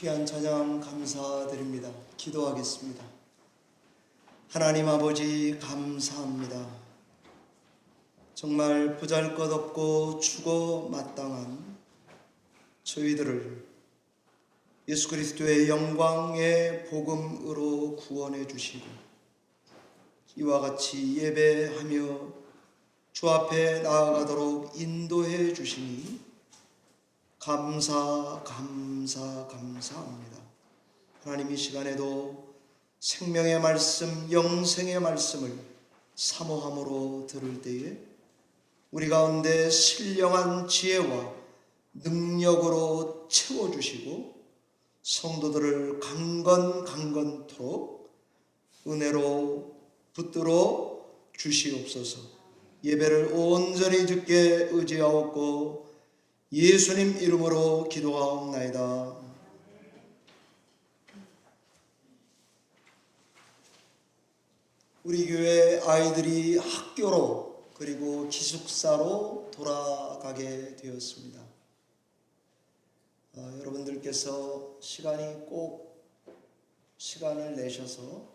귀한 찬양 감사드립니다. 기도하겠습니다. 하나님 아버지 감사합니다. 정말 보잘것없고 죽어 마땅한 저희들을 예수 그리스도의 영광의 복음으로 구원해 주시고 이와 같이 예배하며 주 앞에 나아가도록 인도해 주시니 감사합니다. 하나님 이 시간에도 생명의 말씀, 영생의 말씀을 사모함으로 들을 때에 우리 가운데 신령한 지혜와 능력으로 채워주시고 성도들을 강건토록 은혜로 붙들어 주시옵소서. 예배를 온전히 듣게 의지하옵고 예수님 이름으로 기도하옵나이다. 우리 교회 아이들이 학교로 그리고 기숙사로 돌아가게 되었습니다. 여러분들께서 시간을 내셔서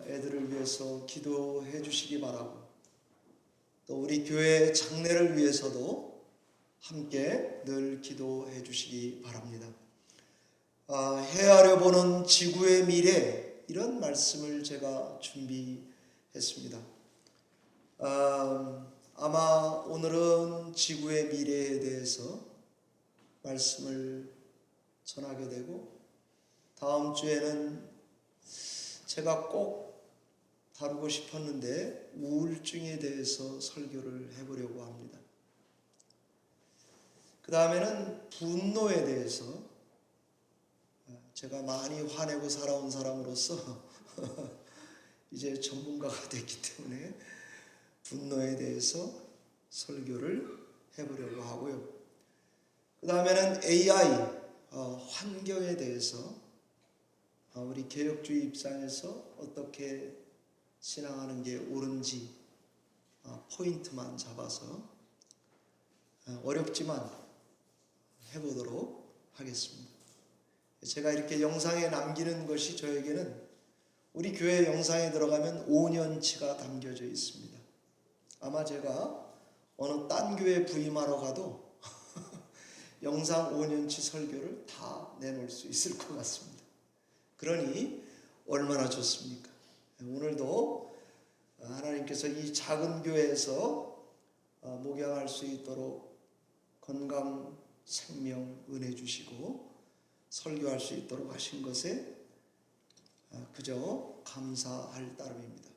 애들을 위해서 기도해 주시기 바라고, 또 우리 교회 장례를 위해서도 함께 늘 기도해 주시기 바랍니다. 헤아려 보는 지구의 미래, 이런 말씀을 제가 준비했습니다. 아마 오늘은 지구의 미래에 대해서 말씀을 전하게 되고, 다음 주에는 제가 꼭 다루고 싶었는데 우울증에 대해서 설교를 해보려고 합니다. 그 다음에는 분노에 대해서, 제가 많이 화내고 살아온 사람으로서 이제 전문가가 됐기 때문에 분노에 대해서 설교를 해보려고 하고요. 그 다음에는 AI, 환경에 대해서 우리 개혁주의 입장에서 어떻게 신앙하는 게 옳은지 포인트만 잡아서 어렵지만 해보도록 하겠습니다. 제가 이렇게 영상에 남기는 것이 저에게는 우리 교회 영상에 들어가면 5년치가 담겨져 있습니다. 아마 제가 어느 딴 교회 부임하러 가도 영상 5년치 설교를 다 내놓을 수 있을 것 같습니다. 그러니 얼마나 좋습니까? 오늘도 하나님께서 이 작은 교회에서 목양할 수 있도록 건강, 생명, 은혜 주시고 설교할 수 있도록 하신 것에 그저 감사할 따름입니다.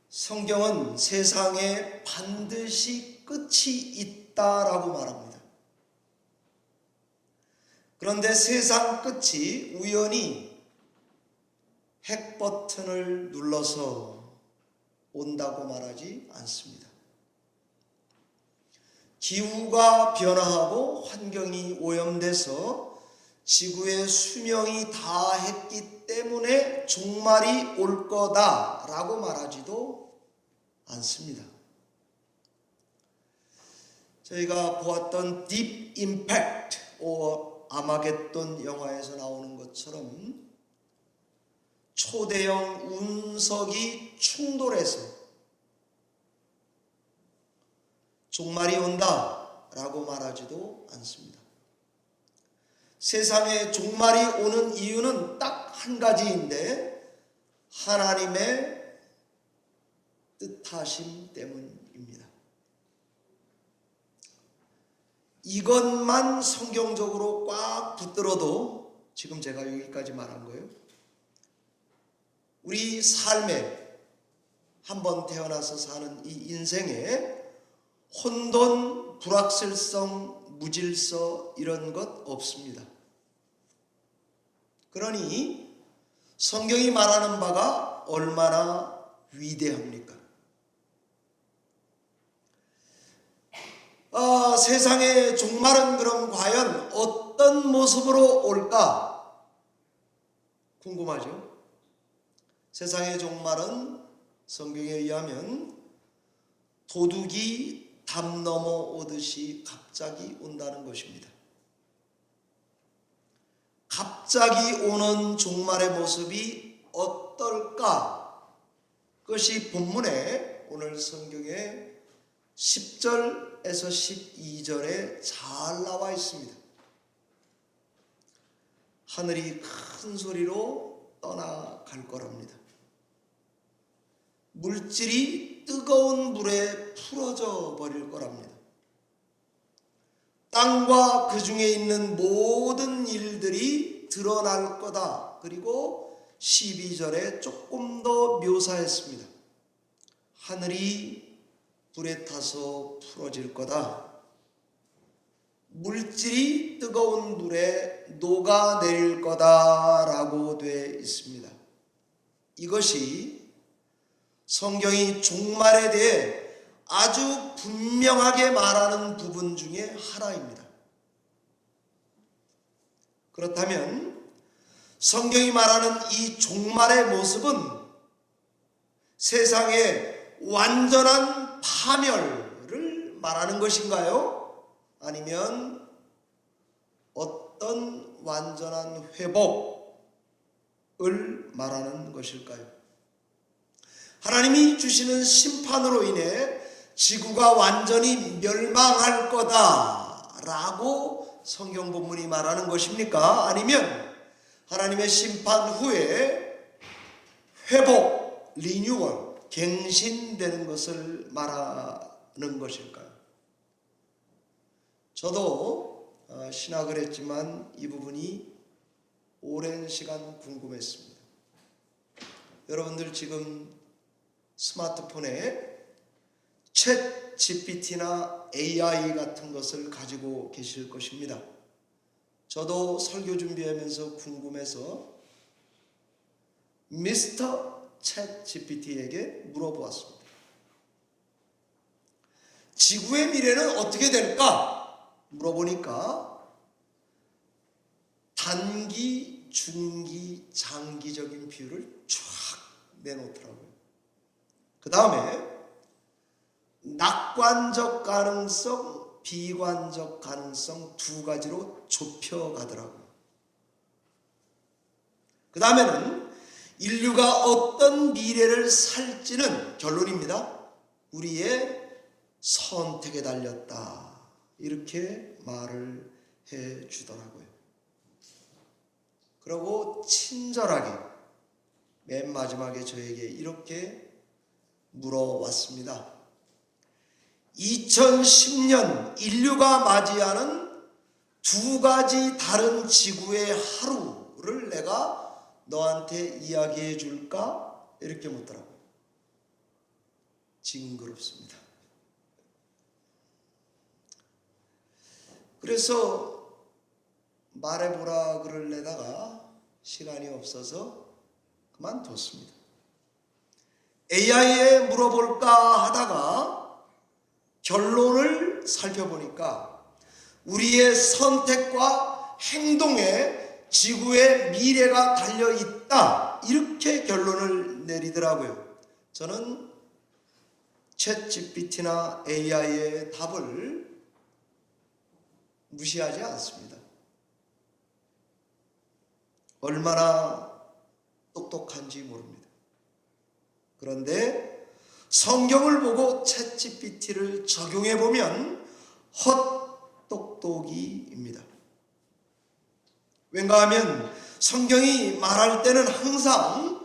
성경은 세상에 반드시 끝이 있다라고 말합니다. 그런데 세상 끝이 우연히 핵 버튼을 눌러서 온다고 말하지 않습니다. 기후가 변화하고 환경이 오염돼서 지구의 수명이 다했기 때문에 종말이 올 거다라고 말하지도 않습니다. 저희가 보았던 딥 임팩트, 아마겟돈 영화에서 나오는 것처럼 초대형 운석이 충돌해서 종말이 온다라고 말하지도 않습니다. 세상에 종말이 오는 이유는 딱 한 가지인데 하나님의 뜻하심 때문입니다. 이것만 성경적으로 꽉 붙들어도 지금 제가 여기까지 말한 거예요. 우리 삶에 한번 태어나서 사는 이 인생에 혼돈, 불확실성, 무질서 이런 것 없습니다. 그러니 성경이 말하는 바가 얼마나 위대합니까? 세상의 종말은 그럼 과연 어떤 모습으로 올까? 궁금하죠? 세상의 종말은 성경에 의하면 도둑이 담 넘어 오듯이 갑자기 온다는 것입니다. 갑자기 오는 종말의 모습이 어떨까? 그것이 본문에 오늘 성경의 10절에서 12절에 잘 나와 있습니다. 하늘이 큰 소리로 떠나갈 거랍니다. 물질이 뜨거운 물에 풀어져 버릴 거랍니다. 땅과 그 중에 있는 모든 일들이 드러날 거다. 그리고 12절에 조금 더 묘사했습니다. 하늘이 불에 타서 풀어질 거다. 물질이 뜨거운 물에 녹아내릴 거다라고 되어 있습니다. 이것이 성경이 종말에 대해 아주 분명하게 말하는 부분 중에 하나입니다. 그렇다면 성경이 말하는 이 종말의 모습은 세상의 완전한 파멸을 말하는 것인가요? 아니면 어떤 완전한 회복을 말하는 것일까요? 하나님이 주시는 심판으로 인해 지구가 완전히 멸망할 거다라고 성경 본문이 말하는 것입니까? 아니면 하나님의 심판 후에 회복, 리뉴얼, 갱신되는 것을 말하는 것일까요? 저도 신학을 했지만 이 부분이 오랜 시간 궁금했습니다. 여러분들 지금 스마트폰에 챗 GPT나 AI 같은 것을 가지고 계실 것입니다. 저도 설교 준비하면서 궁금해서 미스터 챗 GPT에게 물어보았습니다. 지구의 미래는 어떻게 될까? 물어보니까 단기, 중기, 장기적인 비율을 쫙 내놓더라고요. 그 다음에 낙관적 가능성, 비관적 가능성 두 가지로 좁혀가더라고요. 그 다음에는 인류가 어떤 미래를 살지는 결론입니다. 우리의 선택에 달렸다. 이렇게 말을 해 주더라고요. 그리고 친절하게 맨 마지막에 저에게 이렇게 물어왔습니다. 2010년 인류가 맞이하는 두 가지 다른 지구의 하루를 내가 너한테 이야기해 줄까? 이렇게 묻더라고요. 징그럽습니다. 그래서 말해보라 그러려다가 시간이 없어서 그만뒀습니다. AI에 물어볼까 하다가 결론을 살펴보니까 우리의 선택과 행동에 지구의 미래가 달려있다. 이렇게 결론을 내리더라고요. 저는 챗 GPT나 AI의 답을 무시하지 않습니다. 얼마나 똑똑한지 모릅니다. 그런데 성경을 보고 챗 GPT를 적용해 보면 헛똑똑이입니다. 왠가 하면 성경이 말할 때는 항상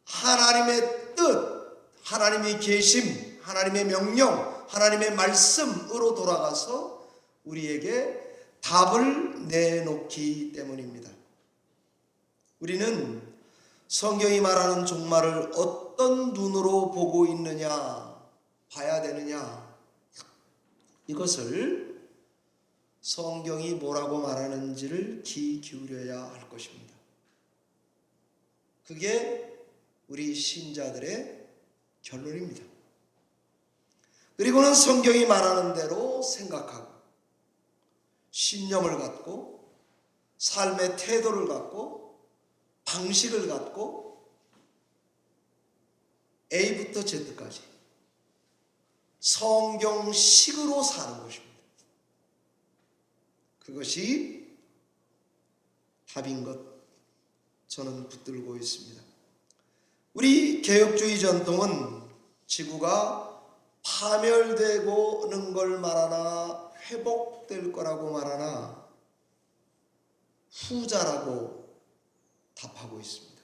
하나님의 뜻, 하나님의 계심, 하나님의 명령, 하나님의 말씀으로 돌아가서 우리에게 답을 내놓기 때문입니다. 우리는 성경이 말하는 종말을 어떤 눈으로 보고 있느냐, 봐야 되느냐, 이것을 성경이 뭐라고 말하는지를 귀 기울여야 할 것입니다. 그게 우리 신자들의 결론입니다. 그리고는 성경이 말하는 대로 생각하고 신념을 갖고 삶의 태도를 갖고 방식을 갖고 A부터 Z까지 성경식으로 사는 것입니다. 그것이 답인 것 저는 붙들고 있습니다. 우리 개혁주의 전통은 지구가 파멸되고는 걸 말하나 회복될 거라고 말하나 후자라고 답하고 있습니다.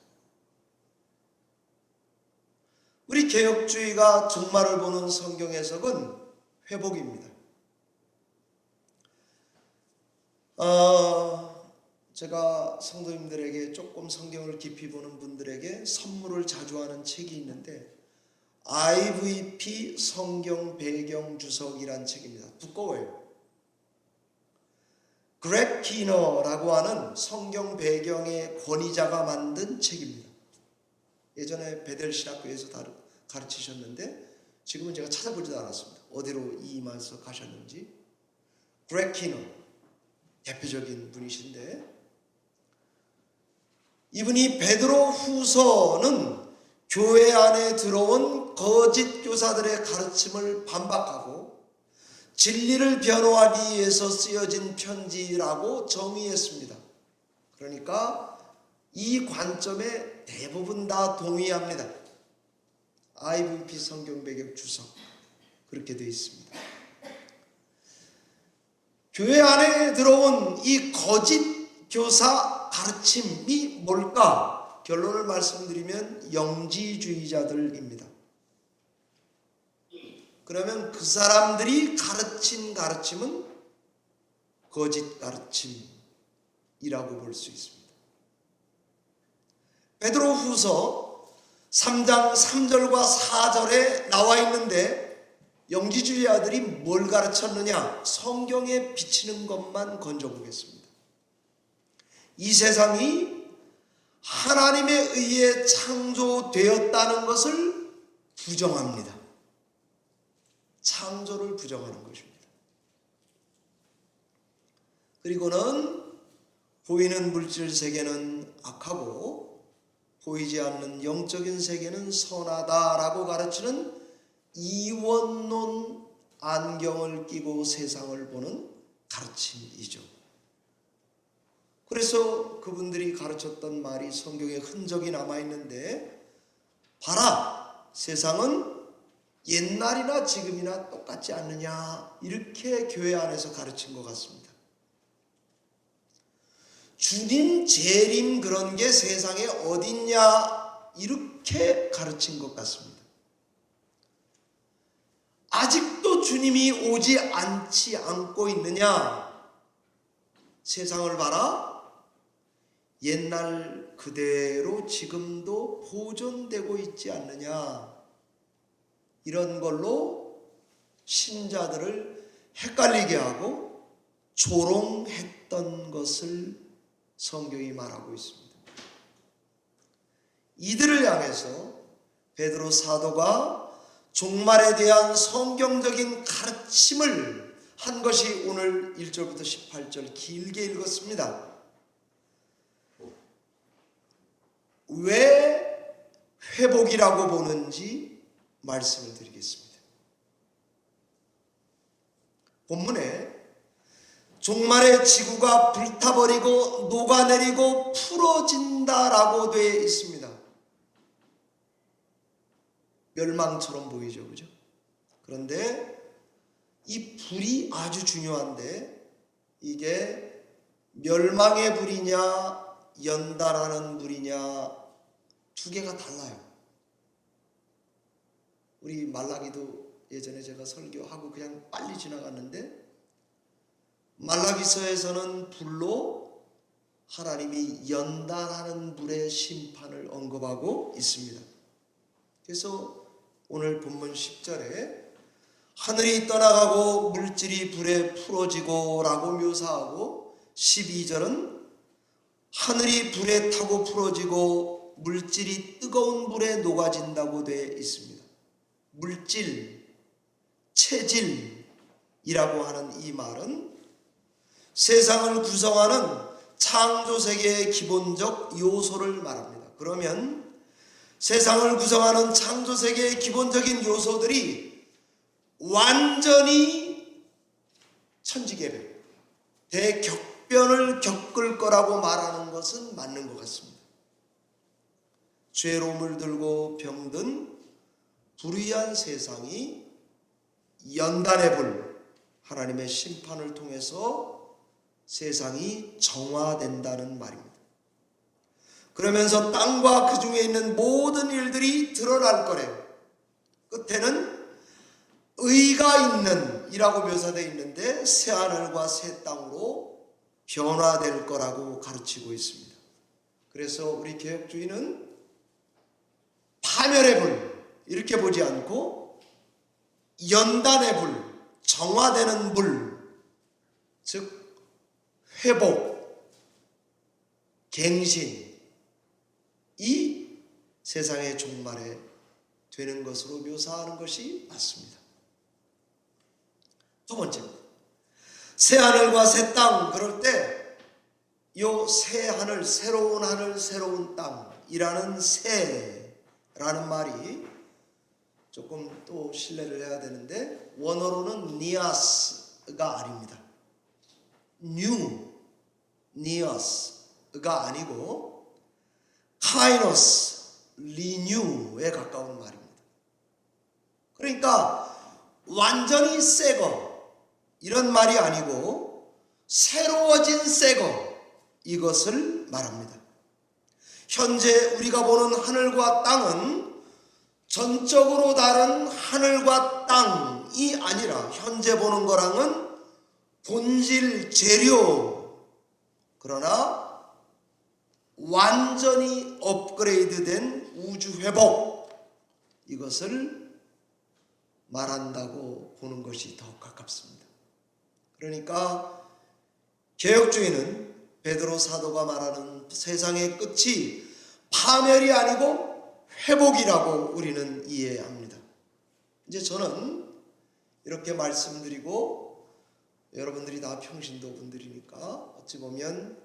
우리 개혁주의가 종말을 보는 성경 해석은 회복입니다. 제가 성도님들에게 조금 성경을 깊이 보는 분들에게 선물을 자주 하는 책이 있는데 IVP 성경 배경 주석이란 책입니다. 두꺼워요. 그렉 키너라고 하는 성경 배경의 권위자가 만든 책입니다. 예전에 베델 신학교에서 가르치셨는데 지금은 제가 찾아보지도 않았습니다. 어디로 이임해서 가셨는지. 그렉 키너 대표적인 분이신데 이분이 베드로 후서는 교회 안에 들어온 거짓 교사들의 가르침을 반박하고 진리를 변호하기 위해서 쓰여진 편지라고 정의했습니다. 그러니까 이 관점에 대부분 다 동의합니다. IVP 성경 배경 주석 그렇게 되어 있습니다. 교회 안에 들어온 이 거짓 교사 가르침이 뭘까? 결론을 말씀드리면 영지주의자들입니다. 그러면 그 사람들이 가르친 가르침은 거짓 가르침이라고 볼 수 있습니다. 베드로 후서 3장 3절과 4절에 나와 있는데 영지주의자들이 뭘 가르쳤느냐? 성경에 비치는 것만 건져보겠습니다. 이 세상이 하나님에 의해 창조되었다는 것을 부정합니다. 창조를 부정하는 것입니다. 그리고는 보이는 물질 세계는 악하고 보이지 않는 영적인 세계는 선하다라고 가르치는 이원론 안경을 끼고 세상을 보는 가르침이죠. 그래서 그분들이 가르쳤던 말이 성경에 흔적이 남아있는데 봐라, 세상은 옛날이나 지금이나 똑같지 않느냐, 이렇게 교회 안에서 가르친 것 같습니다. 주님 재림 그런 게 세상에 어딨냐, 이렇게 가르친 것 같습니다. 아직도 주님이 오지 않고 있느냐? 세상을 봐라, 옛날 그대로 지금도 보존되고 있지 않느냐, 이런 걸로 신자들을 헷갈리게 하고 조롱했던 것을 성경이 말하고 있습니다. 이들을 향해서 베드로 사도가 종말에 대한 성경적인 가르침을 한 것이 오늘 1절부터 18절 길게 읽었습니다. 왜 회복이라고 보는지 말씀을 드리겠습니다. 본문에 종말에 지구가 불타버리고 녹아내리고 풀어진다라고 되어 있습니다. 멸망처럼 보이죠, 그죠? 그런데 이 불이 아주 중요한데 이게 멸망의 불이냐 연달하는 불이냐 두 개가 달라요. 우리 말라기도 예전에 제가 설교하고 그냥 빨리 지나갔는데 말라기서에서는 불로 하나님이 연달하는 불의 심판을 언급하고 있습니다. 그래서 오늘 본문 10절에 하늘이 떠나가고 물질이 불에 풀어지고 라고 묘사하고 12절은 하늘이 불에 타고 풀어지고 물질이 뜨거운 불에 녹아진다고 되어 있습니다. 물질, 체질이라고 하는 이 말은 세상을 구성하는 창조세계의 기본적 요소를 말합니다. 그러면 세상을 구성하는 창조세계의 기본적인 요소들이 완전히 천지개벽, 격변을 겪을 거라고 말하는 것은 맞는 것 같습니다. 죄로 물들고 병든 불의한 세상이 연단의 불, 하나님의 심판을 통해서 세상이 정화된다는 말입니다. 그러면서 땅과 그 중에 있는 모든 일들이 드러날 거래요. 끝에는 의가 있는 이라고 묘사되어 있는데 새하늘과 새 땅으로 변화될 거라고 가르치고 있습니다. 그래서 우리 개혁주의는 파멸의 불 이렇게 보지 않고 연단의 불, 정화되는 불, 즉 회복, 갱신, 이 세상의 종말에 되는 것으로 묘사하는 것이 맞습니다. 두 번째입니다. 새 하늘과 새 땅, 그럴 때 요 새 하늘, 새로운 땅이라는 새라는 말이 조금 또 신뢰를 해야 되는데 원어로는 니아스가 아닙니다. 니어스가 아니고 카이노스, 리뉴에 가까운 말입니다. 그러니까 완전히 새거 이런 말이 아니고 새로워진 새거 이것을 말합니다. 현재 우리가 보는 하늘과 땅은 전적으로 다른 하늘과 땅이 아니라 현재 보는 거랑은 본질, 재료, 그러나 완전히 업그레이드된 우주 회복, 이것을 말한다고 보는 것이 더 가깝습니다. 그러니까 개혁주의는 베드로 사도가 말하는 세상의 끝이 파멸이 아니고 회복이라고 우리는 이해합니다. 이제 저는 이렇게 말씀드리고 여러분들이 다 평신도 분들이니까 어찌 보면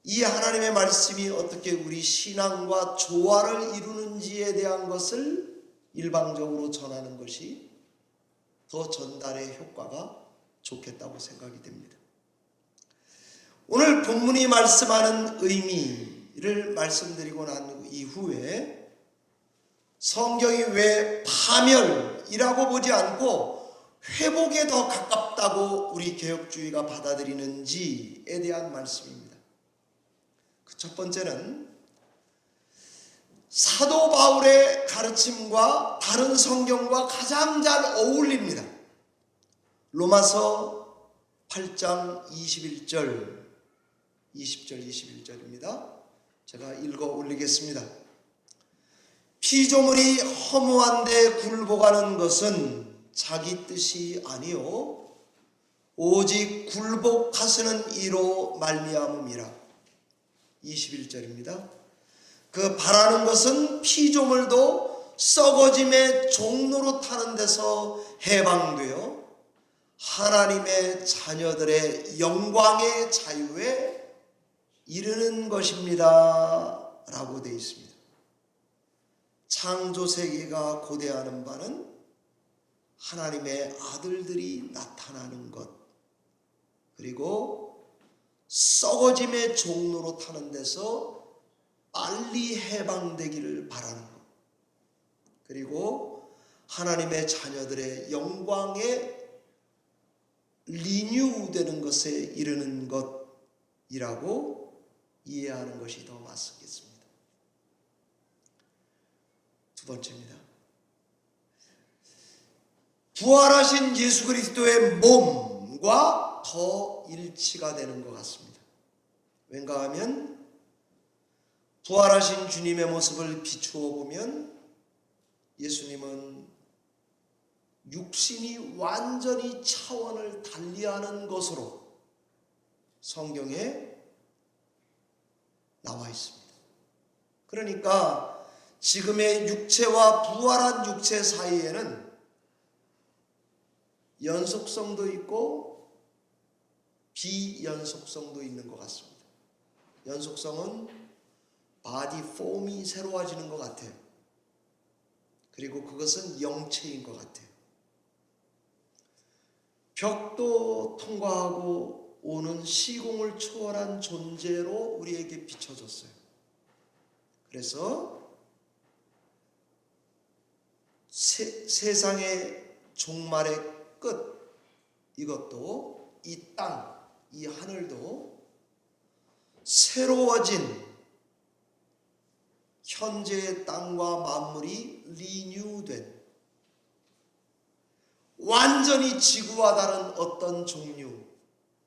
이 하나님의 말씀이 어떻게 우리 신앙과 조화를 이루는지에 대한 것을 일방적으로 전하는 것이 더 전달의 효과가 좋겠다고 생각이 됩니다. 오늘 본문이 말씀하는 의미를 말씀드리고 난 이후에 성경이 왜 파멸이라고 보지 않고 회복에 더 가깝다고 우리 개혁주의가 받아들이는지에 대한 말씀입니다. 그 첫 번째는 사도 바울의 가르침과 다른 성경과 가장 잘 어울립니다. 로마서 8장 20절 21절입니다. 제가 읽어 올리겠습니다. 피조물이 허무한데 굴복하는 것은 자기 뜻이 아니요 오직 굴복하시는 이로 말미암음이라. 21절입니다. 그 바라는 것은 피조물도 썩어짐의 종로로 타는 데서 해방되어 하나님의 자녀들의 영광의 자유에 이르는 것입니다 라고 되어 있습니다. 창조 세계가 고대하는 바는 하나님의 아들들이 나타나는 것, 그리고 썩어짐의 종로로 타는 데서 빨리 해방되기를 바라는 것, 그리고 하나님의 자녀들의 영광에 리뉴되는 것에 이르는 것이라고 이해하는 것이 더 맞겠습니다. 두 번째입니다. 부활하신 예수 그리스도의 몸과 더 일치가 되는 것 같습니다. 왠가 하면 부활하신 주님의 모습을 비추어 보면 예수님은 육신이 완전히 차원을 달리하는 것으로 성경에 나와 있습니다. 그러니까 지금의 육체와 부활한 육체 사이에는 연속성도 있고 비연속성도 있는 것 같습니다. 연속성은 바디 폼이 새로워지는 것 같아요. 그리고 그것은 영체인 것 같아요. 벽도 통과하고 오는 시공을 초월한 존재로 우리에게 비춰졌어요. 그래서 세상의 종말의 끝, 이것도 이 땅, 이 하늘도 새로워진 현재의 땅과 만물이 리뉴된 완전히 지구와 다른 어떤 종류,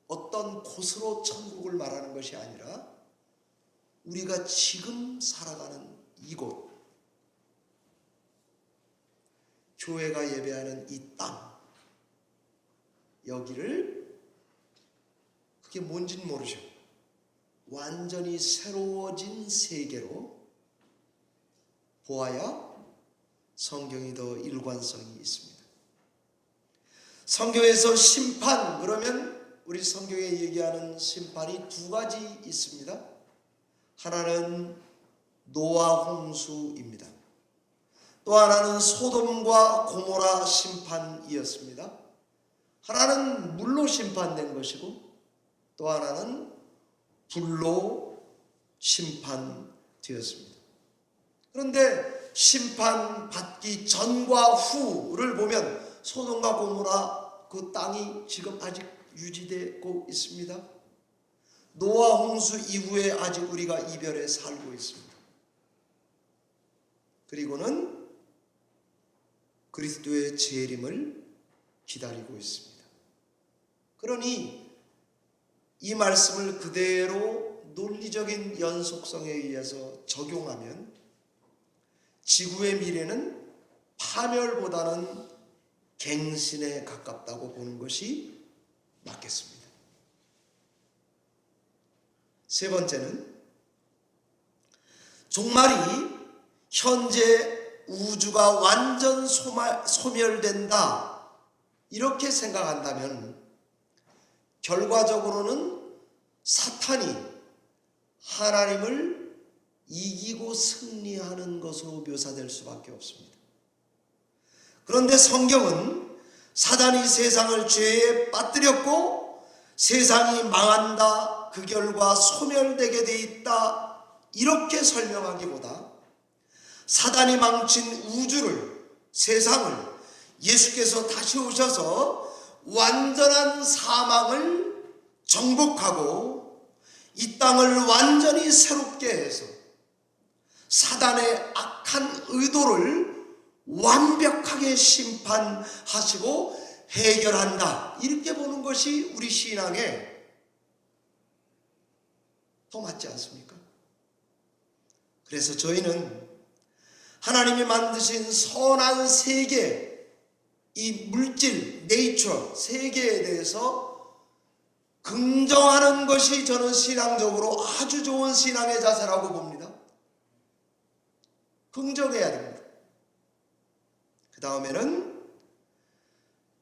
어떤 곳으로 천국을 말하는 것이 아니라 우리가 지금 살아가는 이곳, 교회가 예배하는 이 땅, 여기를 그게 뭔지는 모르죠. 완전히 새로워진 세계로 보아야 성경이 더 일관성이 있습니다. 성경에서 심판, 그러면 우리 성경에 얘기하는 심판이 두 가지 있습니다. 하나는 노아 홍수입니다. 또 하나는 소돔과 고모라 심판이었습니다. 하나는 물로 심판된 것이고 또 하나는 불로 심판되었습니다. 그런데 심판받기 전과 후를 보면 소돔과 고모라 그 땅이 지금 아직 유지되고 있습니다. 노아 홍수 이후에 아직 우리가 이별에 살고 있습니다. 그리고는 그리스도의 재림을 기다리고 있습니다. 그러니 이 말씀을 그대로 논리적인 연속성에 의해서 적용하면 지구의 미래는 파멸보다는 갱신에 가깝다고 보는 것이 맞겠습니다. 세 번째는 종말이 현재 우주가 완전 소멸된다 이렇게 생각한다면 결과적으로는 사탄이 하나님을 이기고 승리하는 것으로 묘사될 수밖에 없습니다. 그런데 성경은 사단이 세상을 죄에 빠뜨렸고 세상이 망한다, 그 결과 소멸되게 돼 있다 이렇게 설명하기보다 사단이 망친 우주를, 세상을 예수께서 다시 오셔서 완전한 사망을 정복하고 이 땅을 완전히 새롭게 해서 사단의 악한 의도를 완벽하게 심판하시고 해결한다 이렇게 보는 것이 우리 신앙에 더 맞지 않습니까? 그래서 저희는 하나님이 만드신 선한 세계, 이 물질, 네이처, 세계에 대해서 긍정하는 것이 저는 신앙적으로 아주 좋은 신앙의 자세라고 봅니다. 긍정해야 됩니다. 그 다음에는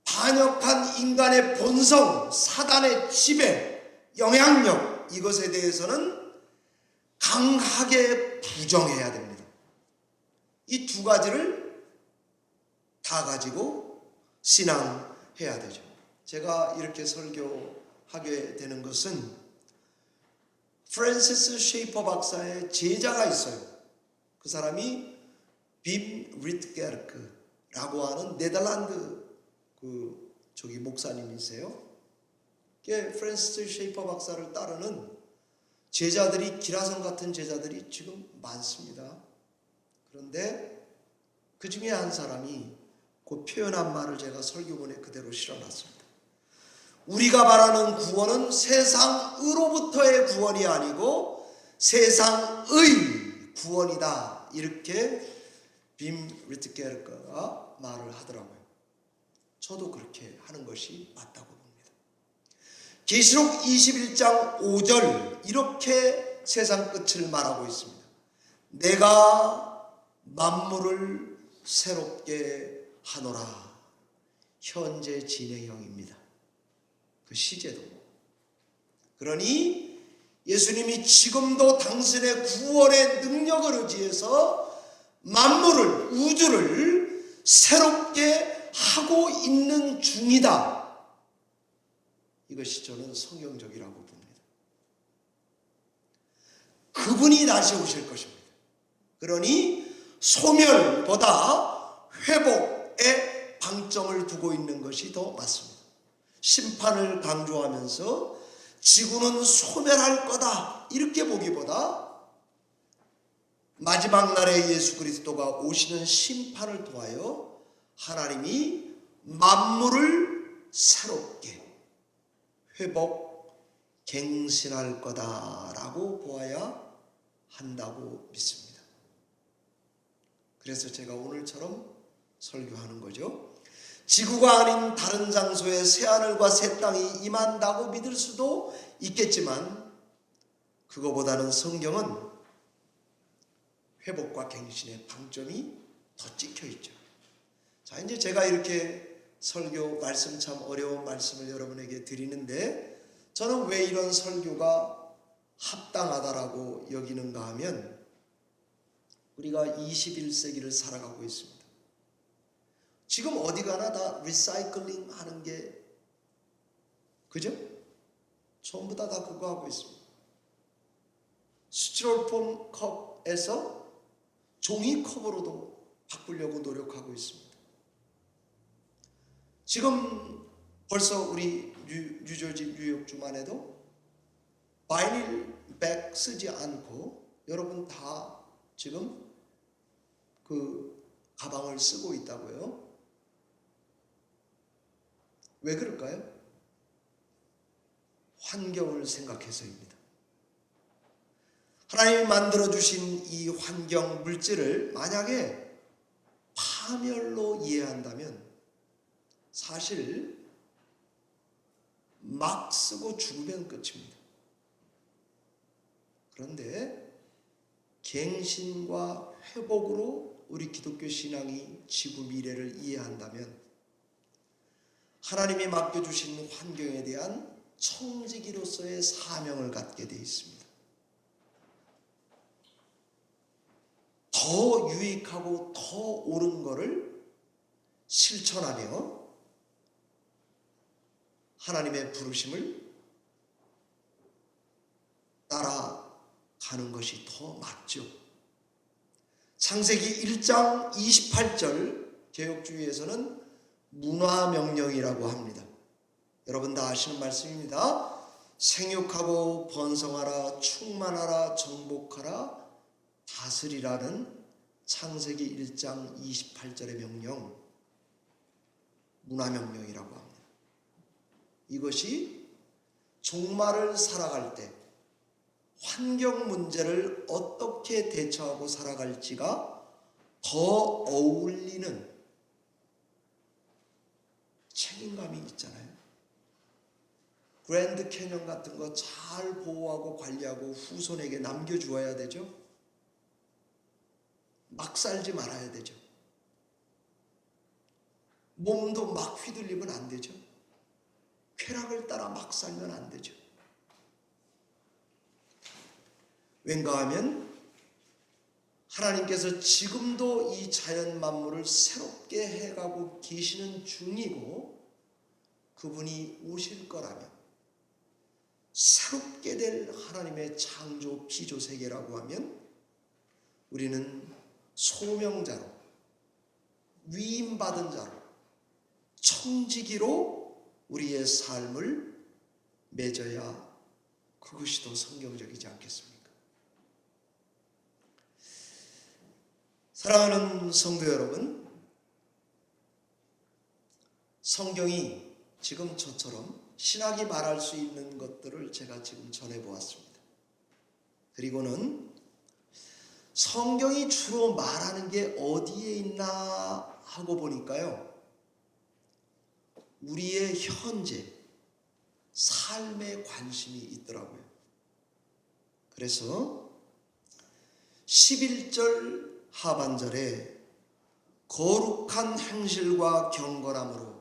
반역한 인간의 본성, 사단의 지배, 영향력 이것에 대해서는 강하게 부정해야 됩니다. 이 두 가지를 다 가지고 신앙해야 되죠. 제가 이렇게 설교하게 되는 것은 프랜시스 쉐이퍼 박사의 제자가 있어요. 그 사람이 빔 리트게르크라고 하는 네덜란드 목사님이세요. 프랜시스 쉐이퍼 박사를 따르는 제자들이, 기라성 같은 제자들이 지금 많습니다. 그런데 그 중에 한 사람이 그 표현한 말을 제가 설교문에 그대로 실어놨습니다. 우리가 바라는 구원은 세상으로부터의 구원이 아니고 세상의 구원이다. 이렇게 빔 리트게르크가 말을 하더라고요. 저도 그렇게 하는 것이 맞다고 봅니다. 계시록 21장 5절 이렇게 세상 끝을 말하고 있습니다. 내가 만물을 새롭게 하노라. 현재 진행형입니다. 그 시제도. 그러니 예수님이 지금도 당신의 구원의 능력을 의지해서 만물을, 우주를 새롭게 하고 있는 중이다. 이것이 저는 성경적이라고 봅니다. 그분이 다시 오실 것입니다. 그러니 소멸보다 회복에 방점을 두고 있는 것이 더 맞습니다. 심판을 강조하면서 지구는 소멸할 거다 이렇게 보기보다 마지막 날에 예수 그리스도가 오시는 심판을 통하여 하나님이 만물을 새롭게 회복, 갱신할 거다라고 보아야 한다고 믿습니다. 그래서 제가 오늘처럼 설교하는 거죠. 지구가 아닌 다른 장소에 새하늘과 새 땅이 임한다고 믿을 수도 있겠지만 그거보다는 성경은 회복과 갱신의 방점이 더 찍혀 있죠. 자, 이제 제가 이렇게 설교 말씀 참 어려운 말씀을 여러분에게 드리는데 저는 왜 이런 설교가 합당하다라고 여기는가 하면 우리가 21세기를 살아가고 있습니다. 지금 어디 가나 다 리사이클링 하는 게 그죠? 전부 다 그거 하고 있습니다. 스티로폼 컵에서 종이컵으로도 바꾸려고 노력하고 있습니다. 지금 벌써 우리 뉴저지 뉴욕주만 해도 바이닐 백 쓰지 않고 여러분 다 지금 그 가방을 쓰고 있다고요. 왜 그럴까요? 환경을 생각해서입니다. 하나님이 만들어주신 이 환경 물질을 만약에 파멸로 이해한다면 사실 막 쓰고 죽으면 끝입니다. 그런데 갱신과 회복으로 우리 기독교 신앙이 지구 미래를 이해한다면 하나님이 맡겨주신 환경에 대한 청지기로서의 사명을 갖게 되어 있습니다. 더 유익하고 더 옳은 것을 실천하며 하나님의 부르심을 따라가는 것이 더 맞죠. 창세기 1장 28절 개역주의에서는 문화명령이라고 합니다. 여러분 다 아시는 말씀입니다. 생육하고 번성하라, 충만하라, 정복하라, 다스리라는 창세기 1장 28절의 명령, 문화명령이라고 합니다. 이것이 종말을 살아갈 때 환경 문제를 어떻게 대처하고 살아갈지가 더 어울리는 책임감이 있잖아요. 그랜드 캐년 같은 거 잘 보호하고 관리하고 후손에게 남겨주어야 되죠. 막 살지 말아야 되죠. 몸도 막 휘둘리면 안 되죠. 쾌락을 따라 막 살면 안 되죠. 왠가 하면 하나님께서 지금도 이 자연 만물을 새롭게 해가고 계시는 중이고 그분이 오실 거라면 새롭게 될 하나님의 창조 피조 세계라고 하면 우리는 소명자로 위임받은 자로 청지기로 우리의 삶을 맺어야 그것이 더 성경적이지 않겠습니까? 사랑하는 성도 여러분, 성경이 지금 저처럼 신학이 말할 수 있는 것들을 제가 지금 전해보았습니다. 그리고는 성경이 주로 말하는 게 어디에 있나 하고 보니까요, 우리의 현재 삶에 관심이 있더라고요. 그래서 11절 하반절에 거룩한 행실과 경건함으로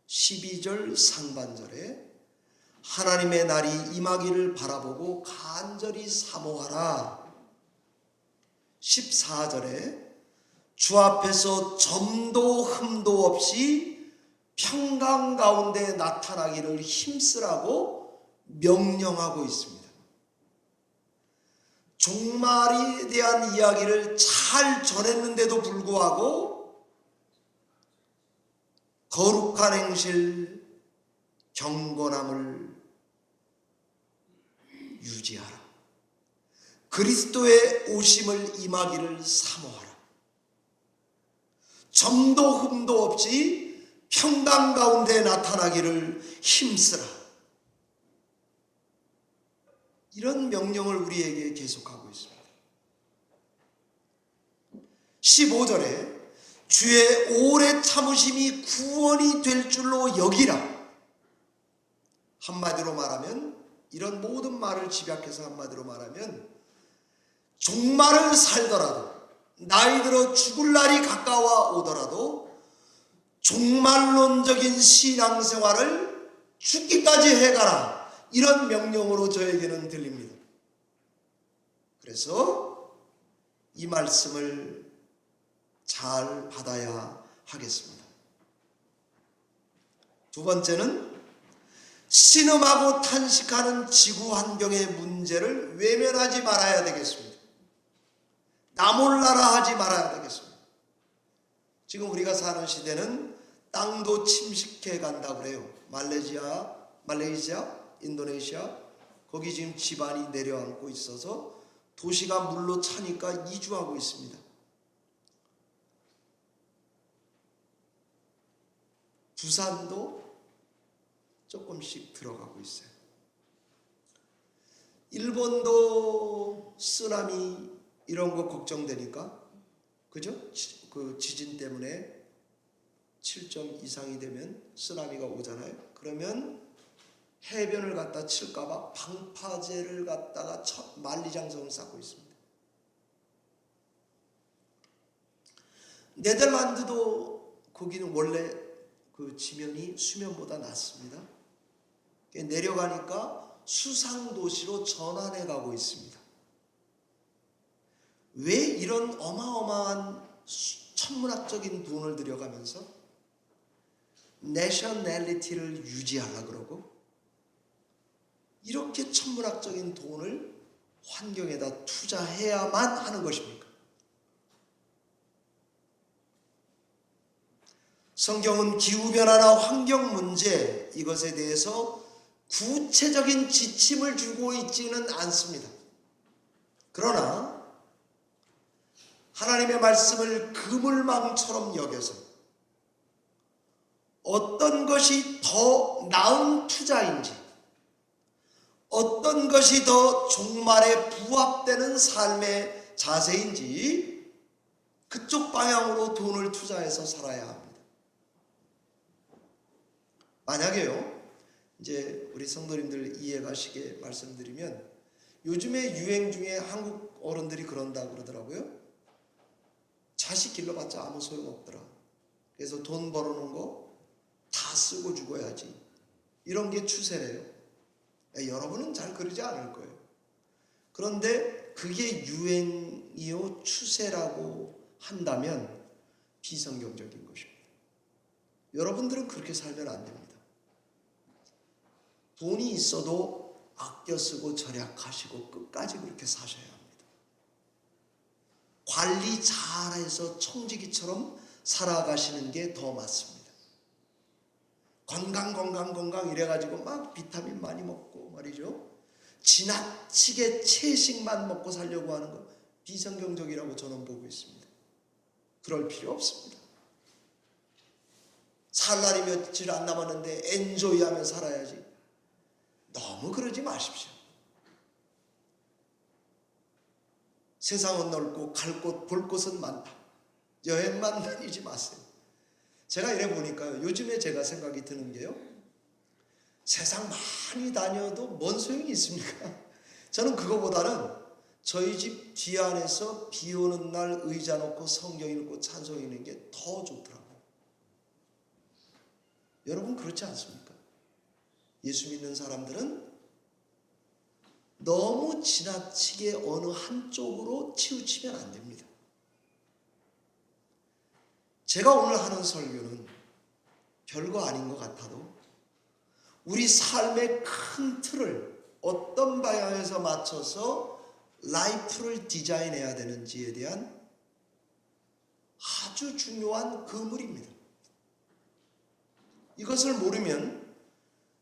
12절 상반절에 하나님의 날이 임하기를 바라보고 간절히 사모하라. 14절에 주 앞에서 점도 흠도 없이 평강 가운데 나타나기를 힘쓰라고 명령하고 있습니다. 종말에 대한 이야기를 잘 전했는데도 불구하고 거룩한 행실, 경건함을 유지하라. 그리스도의 오심을 임하기를 사모하라. 점도 흠도 없이 평강 가운데 나타나기를 힘쓰라. 이런 명령을 우리에게 계속하고 있습니다. 15절에 주의 오래 참으심이 구원이 될 줄로 여기라. 한마디로 말하면, 이런 모든 말을 집약해서 한마디로 말하면, 종말을 살더라도, 나이 들어 죽을 날이 가까워 오더라도 종말론적인 신앙생활을 죽기까지 해가라. 이런 명령으로 저에게는 들립니다. 그래서 이 말씀을 잘 받아야 하겠습니다. 두 번째는 신음하고 탄식하는 지구 환경의 문제를 외면하지 말아야 되겠습니다. 나 몰라라 하지 말아야 되겠습니다. 지금 우리가 사는 시대는 땅도 침식해 간다고 그래요. 말레이시아, 인도네시아, 거기 지금 지반이 내려앉고 있어서 도시가 물로 차니까 이주하고 있습니다. 부산도 조금씩 들어가고 있어요. 일본도 쓰나미 이런 거 걱정되니까, 그죠? 그 지진 때문에 7점 이상이 되면 쓰나미가 오잖아요. 그러면 해변을 갖다 칠까봐 방파제를 갖다가 만리장성을 쌓고 있습니다. 네덜란드도 거기는 원래 그 지면이 수면보다 낮습니다. 내려가니까 수상도시로 전환해 가고 있습니다. 왜 이런 어마어마한 천문학적인 돈을 들여가면서 내셔널리티를 유지하려고 그러고 이렇게 천문학적인 돈을 환경에다 투자해야만 하는 것입니까? 성경은 기후변화나 환경 문제, 이것에 대해서 구체적인 지침을 주고 있지는 않습니다. 그러나 하나님의 말씀을 그물망처럼 여겨서 어떤 것이 더 나은 투자인지, 어떤 것이 더 종말에 부합되는 삶의 자세인지 그쪽 방향으로 돈을 투자해서 살아야 합니다. 만약에요, 이제 우리 성도님들 이해가시게 말씀드리면, 요즘에 유행 중에 한국 어른들이 그런다고 그러더라고요. 자식 길러봤자 아무 소용없더라. 그래서 돈 벌어놓은 거 다 쓰고 죽어야지. 이런 게 추세래요. 여러분은 잘 그러지 않을 거예요. 그런데 그게 유행이요 추세라고 한다면 비성경적인 것입니다. 여러분들은 그렇게 살면 안 됩니다. 돈이 있어도 아껴 쓰고 절약하시고 끝까지 그렇게 사셔야 합니다. 관리 잘해서 청지기처럼 살아가시는 게 더 맞습니다. 건강 이래가지고 막 비타민 많이 먹고 말이죠. 지나치게 채식만 먹고 살려고 하는 거 비성경적이라고 저는 보고 있습니다. 그럴 필요 없습니다. 살 날이 며칠 안 남았는데 엔조이하며 살아야지. 너무 그러지 마십시오. 세상은 넓고 갈 곳 볼 곳은 많다. 여행만 다니지 마세요. 제가 이래 보니까요, 요즘에 제가 생각이 드는 게요, 세상 많이 다녀도 뭔 소용이 있습니까? 저는 그거보다는 저희 집 뒤 안에서 비 오는 날 의자 놓고 성경 읽고 찬송 읽는 게 더 좋더라고요. 여러분 그렇지 않습니까? 예수 믿는 사람들은 너무 지나치게 어느 한쪽으로 치우치면 안 됩니다. 제가 오늘 하는 설교는 별거 아닌 것 같아도 우리 삶의 큰 틀을 어떤 방향에서 맞춰서 라이프를 디자인해야 되는지에 대한 아주 중요한 그물입니다. 이것을 모르면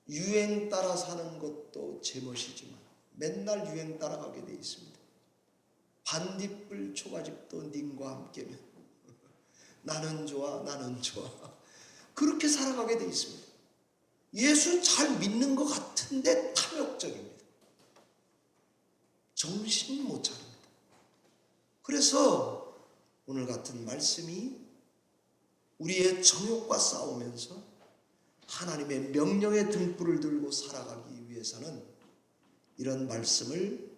유행 따라 사는 것도 제멋이지만 맨날 유행 따라가게 돼 있습니다. 반딧불 초가집도 님과 함께면 나는 좋아 나는 좋아 그렇게 살아가게 돼 있습니다. 예수 잘 믿는 것 같은데 탐욕적입니다. 정신 못 차립니다. 그래서 오늘 같은 말씀이 우리의 정욕과 싸우면서 하나님의 명령의 등불을 들고 살아가기 위해서는 이런 말씀을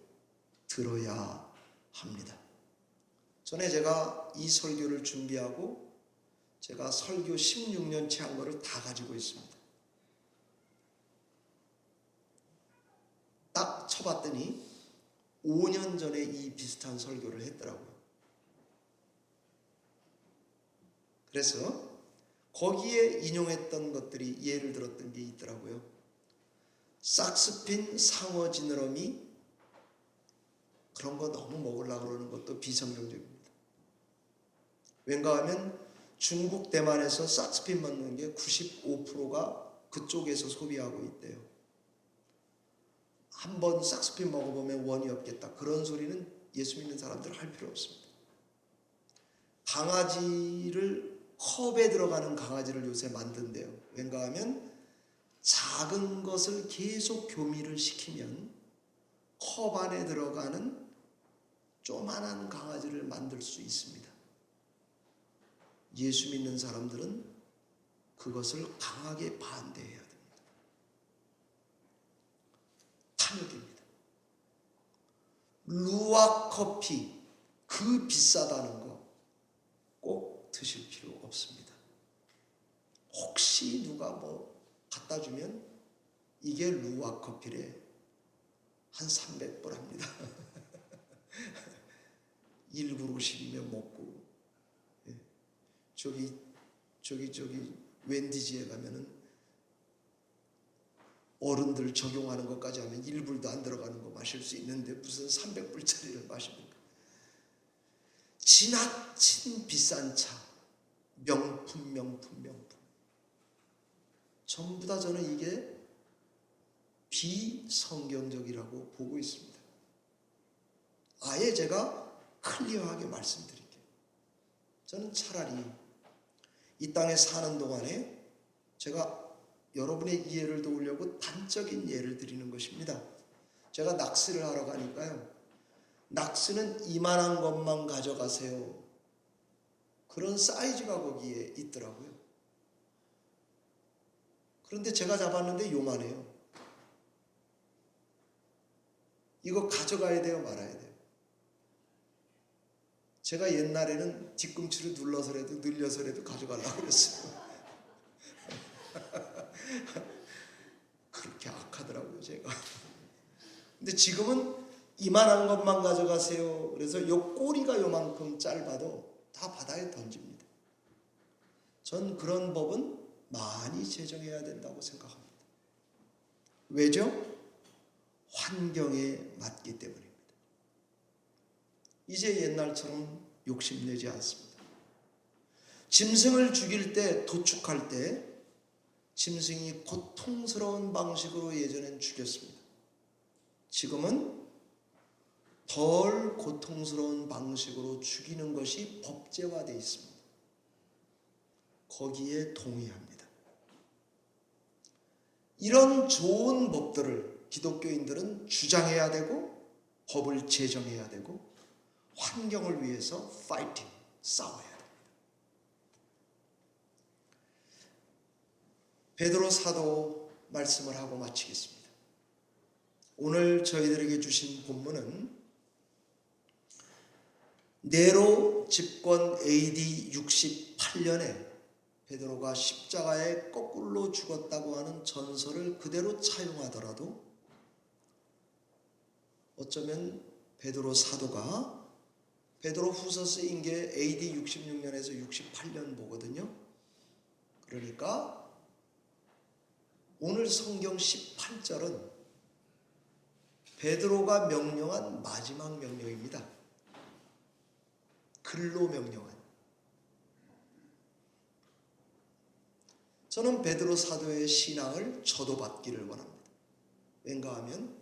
들어야 합니다. 전에 제가 이 설교를 준비하고 제가 설교 16년째 한 거를 다 가지고 있습니다. 딱 쳐봤더니 5년 전에 이 비슷한 설교를 했더라고요. 그래서 거기에 인용했던 것들이 예를 들었던 게 있더라고요. 삭스핀 상어 지느러미 그런 거 너무 먹으려고 그러는 것도 비성경적입니다. 왠가 하면 중국 대만에서 삭스핀 먹는 게 95%가 그쪽에서 소비하고 있대요. 한번 삭스핀 먹어보면 원이 없겠다. 그런 소리는 예수 믿는 사람들은 할 필요 없습니다. 강아지를 컵에 들어가는 강아지를 요새 만든대요. 왠가 하면 작은 것을 계속 교미를 시키면 컵 안에 들어가는 조만한 강아지를 만들 수 있습니다. 예수 믿는 사람들은 그것을 강하게 반대해야 됩니다. 탐욕입니다. 루아 커피 그 비싸다는 거 꼭 드실 필요 없습니다. 혹시 누가 뭐 갖다 주면 이게 루아 커피래 한 300불 합니다. 1그릇이면 먹고 저기 웬디지에 가면은 어른들 적용하는 것까지 하면 1불도 안 들어가는 거 마실 수 있는데 무슨 300불짜리를 마십니까? 지나친 비싼 차, 명품. 전부 다 저는 이게 비성경적이라고 보고 있습니다. 아예 제가 클리어하게 말씀드릴게요. 저는 차라리 이 땅에 사는 동안에 제가 여러분의 이해를 도우려고 단적인 예를 드리는 것입니다. 제가 낚시를 하러 가니까요. 낚시는 이만한 것만 가져가세요. 그런 사이즈가 거기에 있더라고요. 그런데 제가 잡았는데 요만해요. 이거 가져가야 돼요, 말아야 돼요? 제가 옛날에는 뒤꿈치를 눌러서라도 늘려서라도 가져가려고 그랬어요. 그렇게 악하더라고요, 제가. 근데 지금은 이만한 것만 가져가세요. 그래서 요 꼬리가 요만큼 짧아도 다 바다에 던집니다. 전 그런 법은 많이 제정해야 된다고 생각합니다. 왜죠? 환경에 맞기 때문입니다. 이제 옛날처럼 욕심내지 않습니다. 짐승을 죽일 때, 도축할 때 짐승이 고통스러운 방식으로 예전엔 죽였습니다. 지금은 덜 고통스러운 방식으로 죽이는 것이 법제화되어 있습니다. 거기에 동의합니다. 이런 좋은 법들을 기독교인들은 주장해야 되고 법을 제정해야 되고 환경을 위해서 파이팅, 싸워야 됩니다. 베드로 사도 말씀을 하고 마치겠습니다. 오늘 저희들에게 주신 본문은 네로 집권 AD 68년에 베드로가 십자가에 거꾸로 죽었다고 하는 전설을 그대로 차용하더라도 어쩌면 베드로 사도가 베드로 후서 쓰인 게 AD 66년에서 68년 보거든요. 그러니까 오늘 성경 18절은 베드로가 명령한 마지막 명령입니다. 글로 명령한. 저는 베드로 사도의 신앙을 저도 받기를 원합니다. 왠가 하면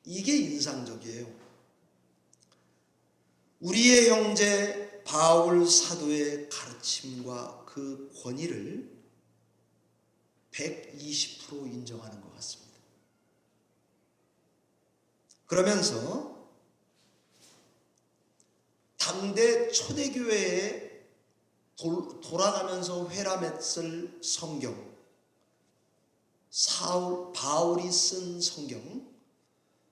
이게 인상적이에요. 우리의 형제 바울 사도의 가르침과 그 권위를 120% 인정하는 것 같습니다. 그러면서 당대 초대교회에 돌아가면서 회람했을 성경, 바울이 쓴 성경,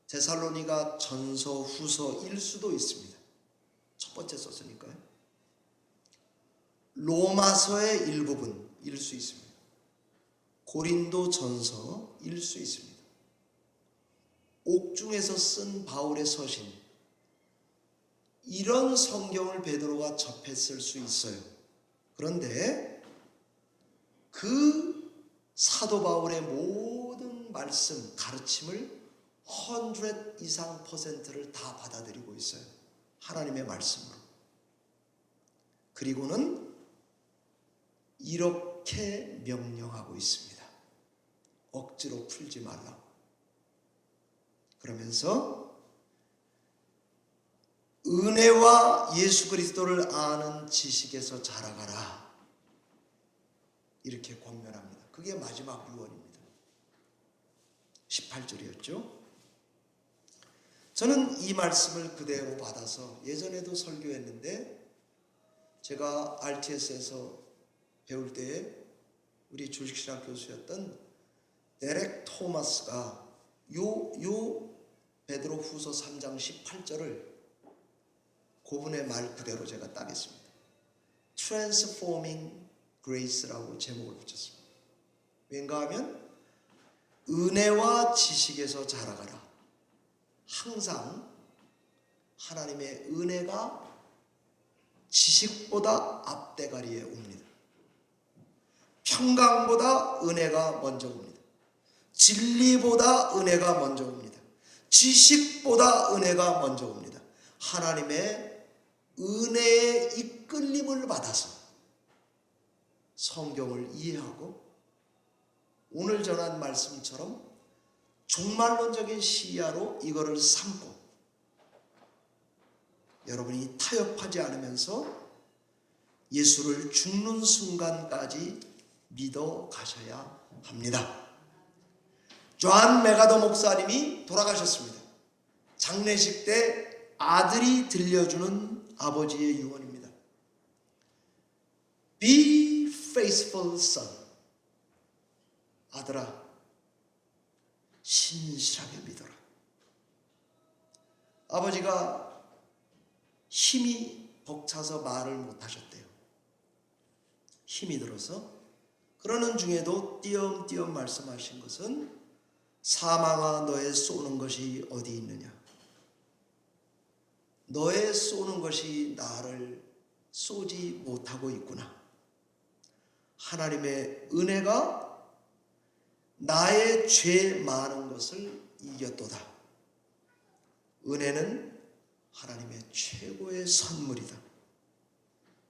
데살로니가 전서 후서일 수도 있습니다. 첫 번째 썼으니까요. 로마서의 일부분일 수 있습니다. 고린도 전서일 수 있습니다. 옥중에서 쓴 바울의 서신, 이런 성경을 베드로가 접했을 수 있어요. 그런데 그 사도 바울의 모든 말씀, 가르침을 100 이상 %를 다 받아들이고 있어요. 하나님의 말씀으로. 그리고는 이렇게 명령하고 있습니다. 억지로 풀지 말라고. 그러면서 은혜와 예수 그리스도를 아는 지식에서 자라가라. 이렇게 권면합니다. 그게 마지막 유언입니다. 18절이었죠. 저는 이 말씀을 그대로 받아서 예전에도 설교했는데, 제가 RTS에서 배울 때에 우리 주식신학 교수였던 데렉 토마스가 요 베드로 후서 3장 18절을 그분의 말 그대로 제가 따겠습니다. Transforming Grace라고 제목을 붙였습니다. 왠가 하면 은혜와 지식에서 자라가라. 항상 하나님의 은혜가 지식보다 앞대가리에 옵니다. 평강보다 은혜가 먼저 옵니다. 진리보다 은혜가 먼저 옵니다. 지식보다 은혜가 먼저 옵니다. 하나님의 은혜의 이끌림을 받아서 성경을 이해하고 오늘 전한 말씀처럼 종말론적인 시야로 이거를 삼고 여러분이 타협하지 않으면서 예수를 죽는 순간까지 믿어 가셔야 합니다. 존 메가더 목사님이 돌아가셨습니다. 장례식 때 아들이 들려주는 아버지의 유언입니다. Be faithful son. 아들아, 신실하게 믿어라. 아버지가 힘이 벅차서 말을 못하셨대요. 힘이 들어서. 그러는 중에도 띄엄띄엄 말씀하신 것은 사망아 너의 쏘는 것이 어디 있느냐. 너의 쏘는 것이 나를 쏘지 못하고 있구나. 하나님의 은혜가 나의 죄 많은 것을 이겼도다. 은혜는 하나님의 최고의 선물이다.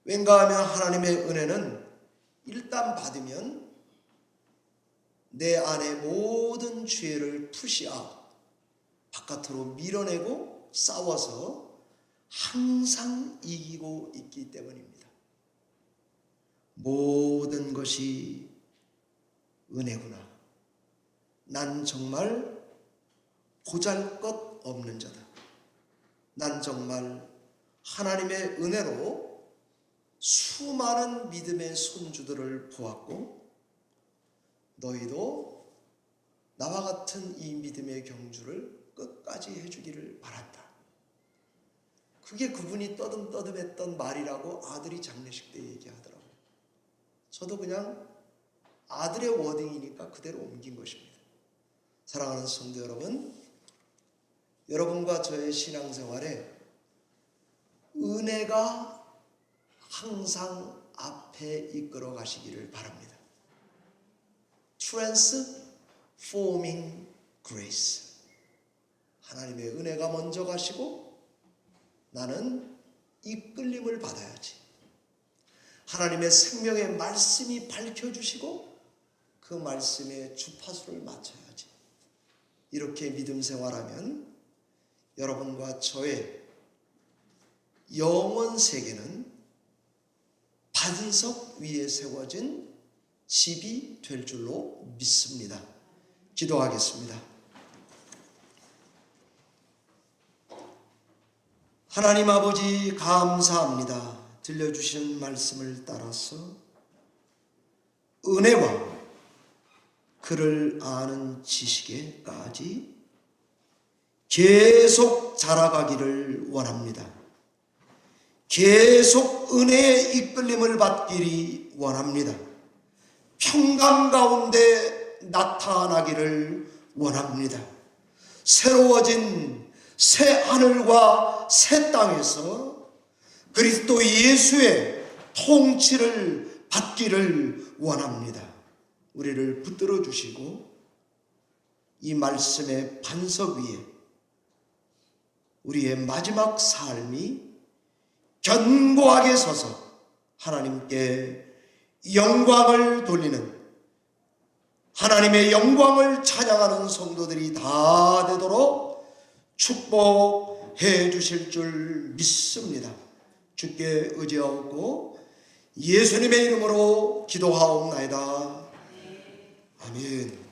왠가 하면 하나님의 은혜는 일단 받으면 내 안의 모든 죄를 푸시아웃, 바깥으로 밀어내고 싸워서 항상 이기고 있기 때문입니다. 모든 것이 은혜구나. 난 정말 보잘것없는 자다. 난 정말 하나님의 은혜로 수많은 믿음의 손주들을 보았고 너희도 나와 같은 이 믿음의 경주를 끝까지 해주기를 바란다. 그게 그분이 떠듬떠듬했던 말이라고 아들이 장례식 때 얘기하더라고요. 저도 그냥 아들의 워딩이니까 그대로 옮긴 것입니다. 사랑하는 성도 여러분, 여러분과 저의 신앙생활에 은혜가 항상 앞에 이끌어 가시기를 바랍니다. transforming grace. 하나님의 은혜가 먼저 가시고 나는 이끌림을 받아야지. 하나님의 생명의 말씀이 밝혀주시고 그 말씀에 주파수를 맞춰야지. 이렇게 믿음 생활하면 여러분과 저의 영원 세계는 반석 위에 세워진 집이 될 줄로 믿습니다. 기도하겠습니다. 하나님 아버지 감사합니다. 들려주시는 말씀을 따라서 은혜와 그를 아는 지식에까지 계속 자라가기를 원합니다. 계속 은혜의 이끌림을 받기를 원합니다. 평강 가운데 나타나기를 원합니다. 새로워진 새 하늘과 새 땅에서 그리스도 예수의 통치를 받기를 원합니다. 우리를 붙들어 주시고 이 말씀의 반석 위에 우리의 마지막 삶이 견고하게 서서 하나님께 영광을 돌리는, 하나님의 영광을 찬양하는 성도들이 다 되도록 축복해 주실 줄 믿습니다. 주께 의지하옵고 예수님의 이름으로 기도하옵나이다. 아멘.